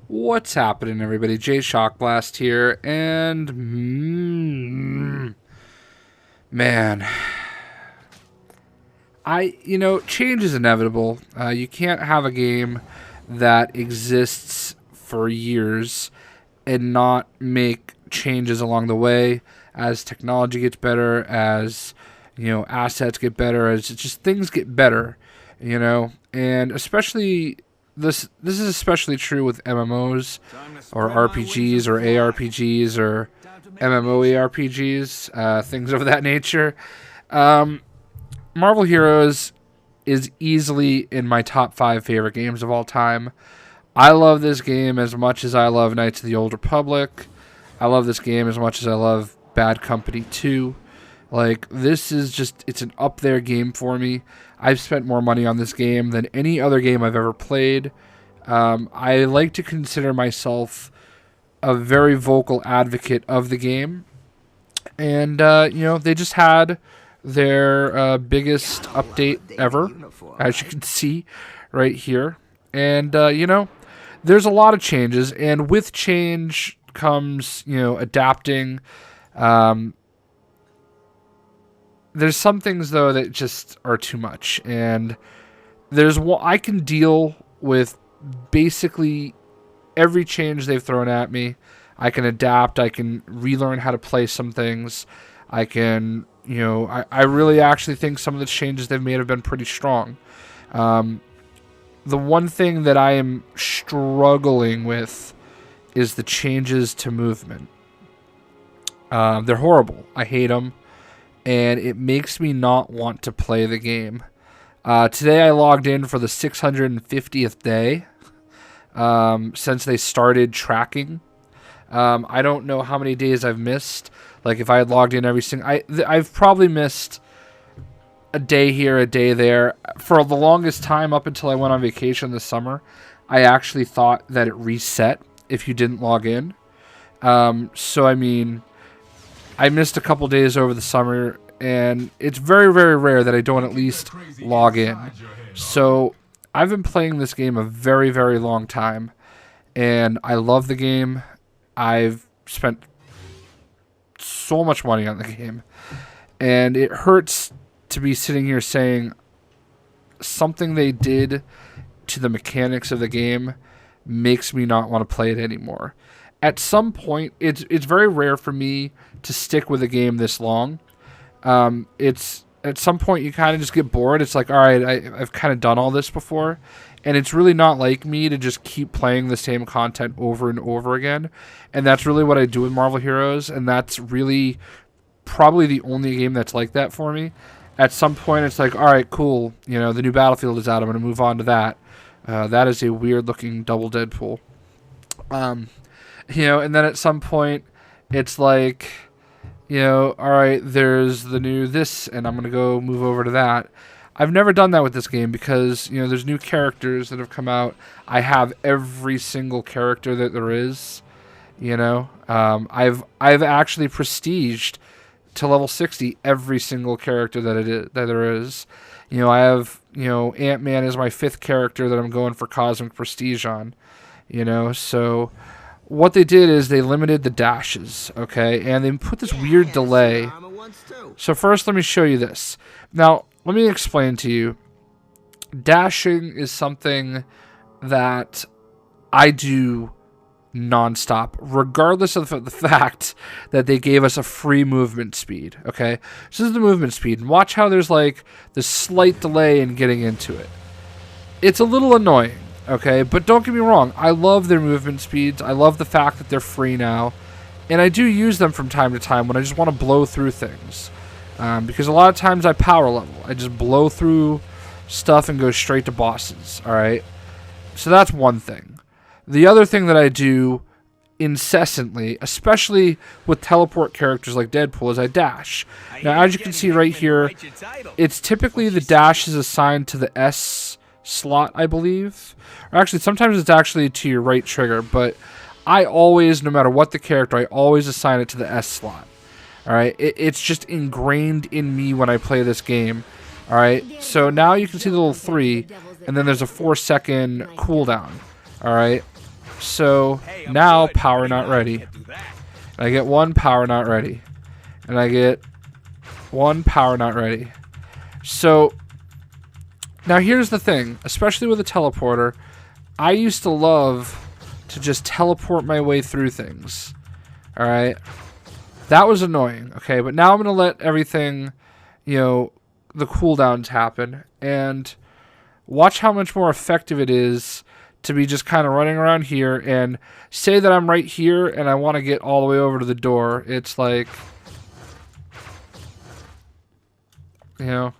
What's happening, everybody? JayShockblast here, and man, change is inevitable. You can't have a game that exists for years and not make changes along the way as technology gets better, as assets get better, as just things get better, and especially this is especially true with MMOs or RPGs or ARPGs or MMOARPGs, things of that nature. Marvel Heroes is easily in my top 5 favorite games of all time. I love this game as much as I love Knights of the Old Republic. I love this game as much as I love Bad Company 2. Like, this is just, it's an up there game for me. I've spent more money on this game than any other game I've ever played. I like to consider myself a very vocal advocate of the game. And, they just had their biggest update ever, as you can see right here. And, there's a lot of changes. And with change comes, adapting. There's some things, though, that just are too much. And I can deal with basically every change they've thrown at me. I can adapt. I can relearn how to play some things. I can, I really actually think some of the changes they've made have been pretty strong. The one thing that I am struggling with is the changes to movement. They're horrible. I hate them. And it makes me not want to play the game. Today I logged in for the 650th day since they started tracking. I don't know how many days I've missed. Like, if I had logged in every single... I've probably missed a day here, a day there. For the longest time, up until I went on vacation this summer, I actually thought that it reset if you didn't log in. So, I mean... I missed a couple days over the summer, and it's very, very rare that I don't at least log in. So I've been playing this game a very, very long time, and I love the game. I've spent so much money on the game, and it hurts to be sitting here saying something they did to the mechanics of the game makes me not want to play it anymore. At some point, it's very rare for me to stick with a game this long. It's at some point you kind of just get bored. It's like, all right, I've kind of done all this before, and it's really not like me to just keep playing the same content over and over again. And that's really what I do with Marvel Heroes, and that's really probably the only game that's like that for me. At some point, it's like, all right, cool. The new Battlefield is out. I'm going to move on to that. That is a weird-looking double Deadpool. And then at some point, it's like, all right, there's the new this, and I'm going to go move over to that. I've never done that with this game because, there's new characters that have come out. I have every single character that there is, I've actually prestiged to level 60 every single character that there is. I have, Ant-Man is my 5th character that I'm going for Cosmic Prestige on, so... What they did is they limited the dashes, okay? And they put this weird delay. So first, let me show you this. Now, let me explain to you. Dashing is something that I do nonstop, regardless of the fact that they gave us a free movement speed, okay? So this is the movement speed. And watch how there's, like, this slight delay in getting into it. It's a little annoying. Okay, but don't get me wrong. I love their movement speeds. I love the fact that they're free now. And I do use them from time to time when I just want to blow through things. Because a lot of times I power level. I just blow through stuff and go straight to bosses. Alright? So that's one thing. The other thing that I do incessantly, especially with teleport characters like Deadpool, is I dash. Now, as you can see right here, it's typically the dash is assigned to the S slot, I believe. Or actually, sometimes it's actually to your right trigger, but I always, no matter what the character, I always assign it to the S slot. Alright, it's just ingrained in me when I play this game. Alright, so now you can see the little 3, and then there's a 4-second cooldown. Alright, So now power not ready. I get one power not ready. And I get one power not ready. So now here's the thing, especially with a teleporter, I used to love to just teleport my way through things. Alright? That was annoying, okay? But now I'm going to let everything, you know, the cooldowns happen. And watch how much more effective it is to be just kind of running around here and say that I'm right here and I want to get all the way over to the door. It's like, you know,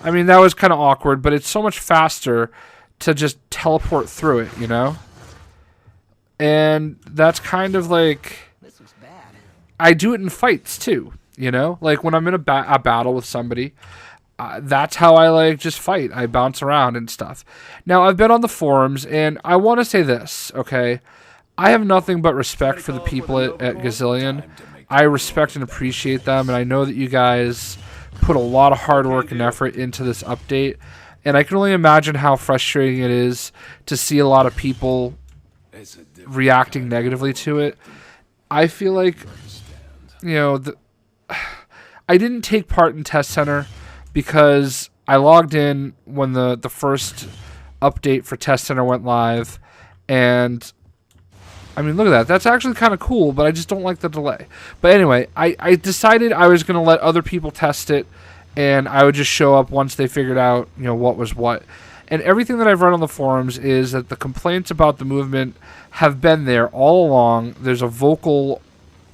I mean, that was kind of awkward, but it's so much faster to just teleport through it, you know? And that's kind of like, I do it in fights too, you know? Like when I'm in a battle with somebody, that's how I like just fight. I bounce around and stuff. Now, I've been on the forums, and I want to say this, okay? I have nothing but respect for the people at Gazillion. I respect and appreciate them, and I know that you guys put a lot of hard work and effort into this update, and I can only imagine how frustrating it is to see a lot of people reacting negatively to it. I feel like, you know, I didn't take part in Test Center because I logged in when the first update for Test Center went live, and I mean, look at that. That's actually kind of cool, but I just don't like the delay. But anyway, I decided I was going to let other people test it, and I would just show up once they figured out, you know, what was what. And everything that I've read on the forums is that the complaints about the movement have been there all along. There's a vocal,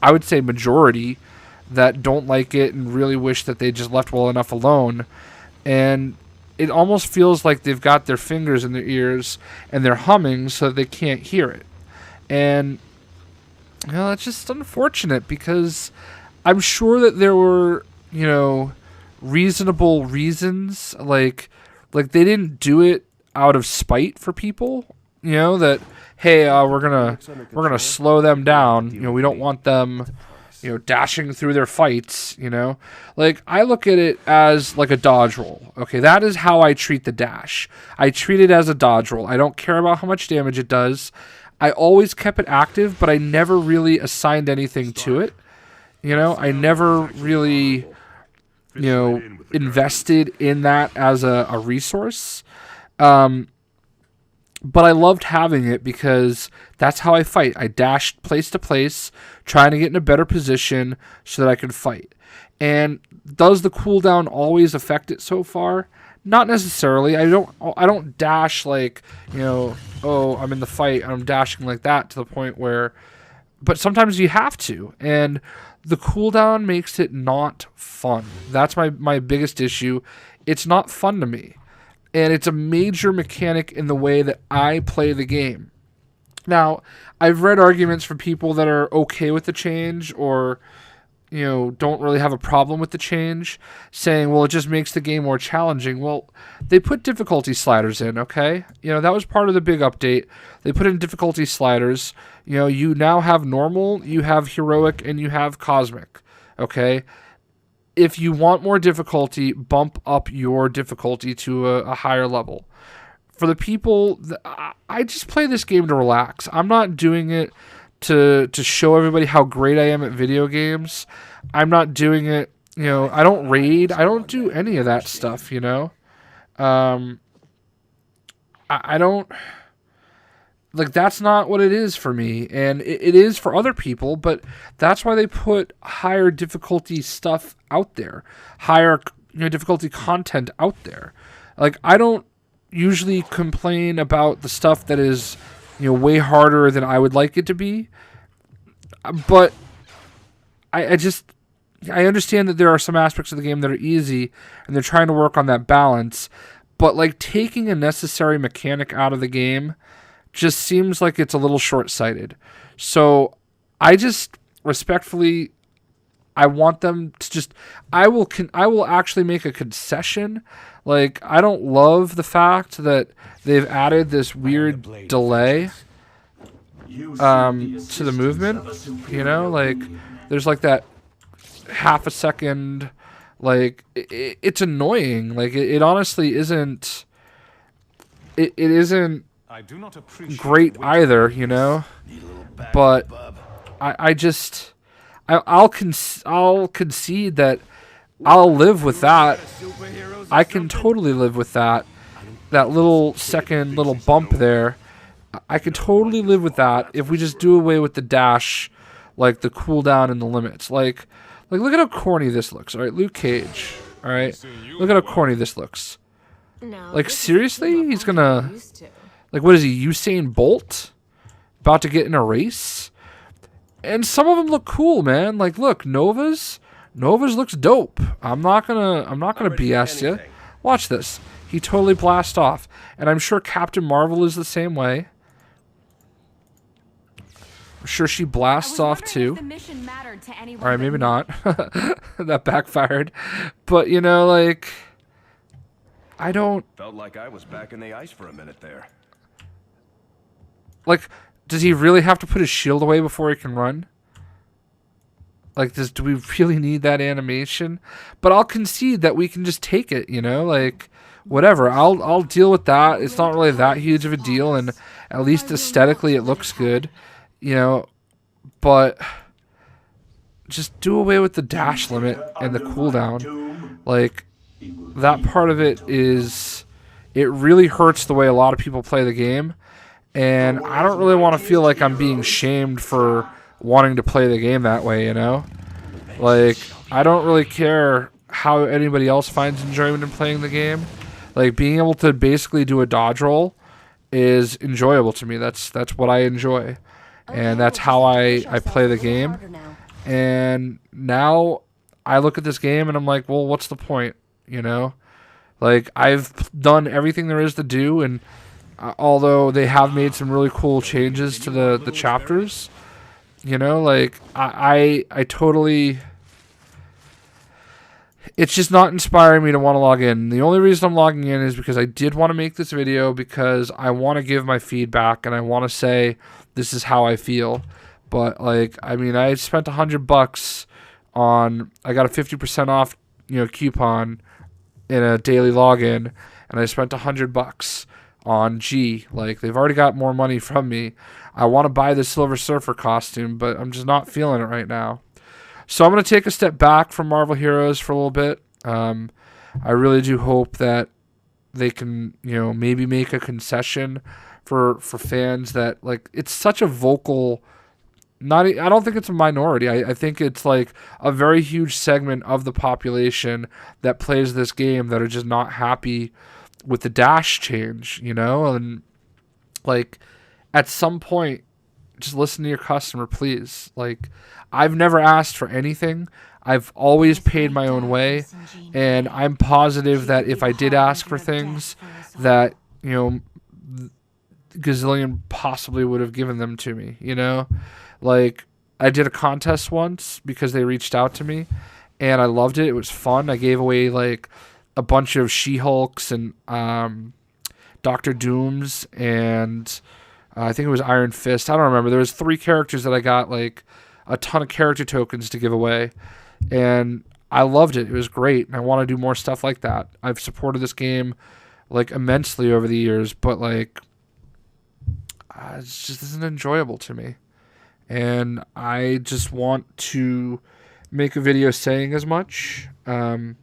I would say, majority that don't like it and really wish that they just left well enough alone. And it almost feels like they've got their fingers in their ears and they're humming so that they can't hear it. And, you know, that's just unfortunate because I'm sure that there were, you know, reasonable reasons. Like they didn't do it out of spite for people, you know, that, hey, we're gonna slow them down. You know, we don't want them, you know, dashing through their fights, you know. Like, I look at it as like a dodge roll. Okay, that is how I treat the dash. I treat it as a dodge roll. I don't care about how much damage it does. I always kept it active, but I never really assigned anything to it. You know, I never really, you know, invested in that as a resource. But I loved having it because that's how I fight. I dashed place to place, trying to get in a better position so that I could fight. And does the cooldown always affect it so far? Not necessarily. I don't dash like, you know, oh, I'm in the fight and I'm dashing like that to the point where, but sometimes you have to. And the cooldown makes it not fun. That's my biggest issue. It's not fun to me. And it's a major mechanic in the way that I play the game. Now, I've read arguments from people that are okay with the change or, you know, don't really have a problem with the change, saying, well, it just makes the game more challenging. Well, they put difficulty sliders in, okay? You know, that was part of the big update. They put in difficulty sliders. You know, you now have normal, you have heroic, and you have cosmic, okay? If you want more difficulty, bump up your difficulty to a higher level. For the people, I just play this game to relax. I'm not doing it to show everybody how great I am at video games. I'm not doing it, you know, I don't raid. I don't do any of that stuff, you know. I don't... Like, that's not what it is for me, and it is for other people, but that's why they put higher difficulty stuff out there, higher, you know, difficulty content out there. Like, I don't usually complain about the stuff that is, you know, way harder than I would like it to be, but I understand that there are some aspects of the game that are easy, and they're trying to work on that balance, but, like, taking a necessary mechanic out of the game just seems like it's a little short-sighted. So I just respectfully, I want them to just, I will actually make a concession. Like, I don't love the fact that they've added this weird delay to the movement. You know, like, there's like that half a second, like, it's annoying. Like, it honestly isn't, it isn't great either, you know. But I'll concede that I'll live with that. I can totally live with that. That little second little bump there. I can totally live with that if we just do away with the dash, like the cooldown and the limits. Like look at how corny this looks. All right, Luke Cage. All right, look at how corny this looks. Like seriously, he's gonna, like, what is he, Usain Bolt? About to get in a race? And some of them look cool, man. Like, look, Nova's looks dope. I'm not gonna BS you. Watch this. He totally blasts off, and I'm sure Captain Marvel is the same way. I'm sure she blasts off too. All right, maybe not. That backfired, but you know, like, I don't. Felt like I was back in the ice for a minute there. Like, does he really have to put his shield away before he can run? Like, do we really need that animation? But I'll concede that we can just take it, you know, like, whatever. I'll deal with that. It's not really that huge of a deal, and at least aesthetically it looks good, you know. But just do away with the dash limit and the cooldown. Like, that part of it really hurts the way a lot of people play the game. And I don't really want to feel like I'm being shamed for wanting to play the game that way, you know? Like, I don't really care how anybody else finds enjoyment in playing the game. Like, being able to basically do a dodge roll is enjoyable to me. That's what I enjoy. And that's how I play the game. And now I look at this game and I'm like, well, what's the point, you know? Like, I've done everything there is to do, and although they have made some really cool changes to the chapters, you know, like, I totally, it's just not inspiring me to want to log in. The only reason I'm logging in is because I did want to make this video, because I want to give my feedback and I want to say this is how I feel. But, like, I mean, I spent $100 on, I got a 50% off, you know, coupon in a daily login, and I spent $100 on G. Like, they've already got more money from me. I want to buy the Silver Surfer costume, but I'm just not feeling it right now. So I'm going to take a step back from Marvel Heroes for a little bit. I really do hope that they can, you know, maybe make a concession for fans that, like, it's such a vocal, I don't think it's a minority. I think it's like a very huge segment of the population that plays this game that are just not happy with the dash change, you know? And, like, at some point, just listen to your customer, please. Like, I've never asked for anything. I've always paid my own way, and I'm positive that if I did ask for things, that, you know, Gazillion possibly would have given them to me, you know? Like, I did a contest once because they reached out to me, and I loved it. It was fun. I gave away, like, a bunch of She-Hulks and Doctor Dooms, and I think it was Iron Fist. I don't remember. There was 3 characters that I got, like, a ton of character tokens to give away, and I loved it. It was great, and I want to do more stuff like that. I've supported this game, like, immensely over the years, but, like, it just isn't enjoyable to me. And I just want to make a video saying as much. You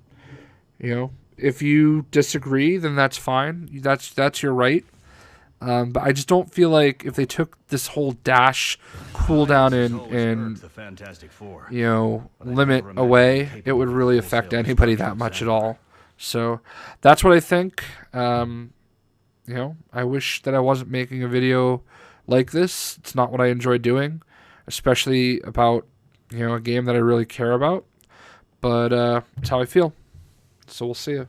know, if you disagree, then that's fine. That's your right. But I just don't feel like if they took this whole dash cooldown and you know, limit away, it would really affect anybody that much at all. So that's what I think. You know, I wish that I wasn't making a video like this. It's not what I enjoy doing, especially about, you know, a game that I really care about. But it's how I feel. So we'll see you.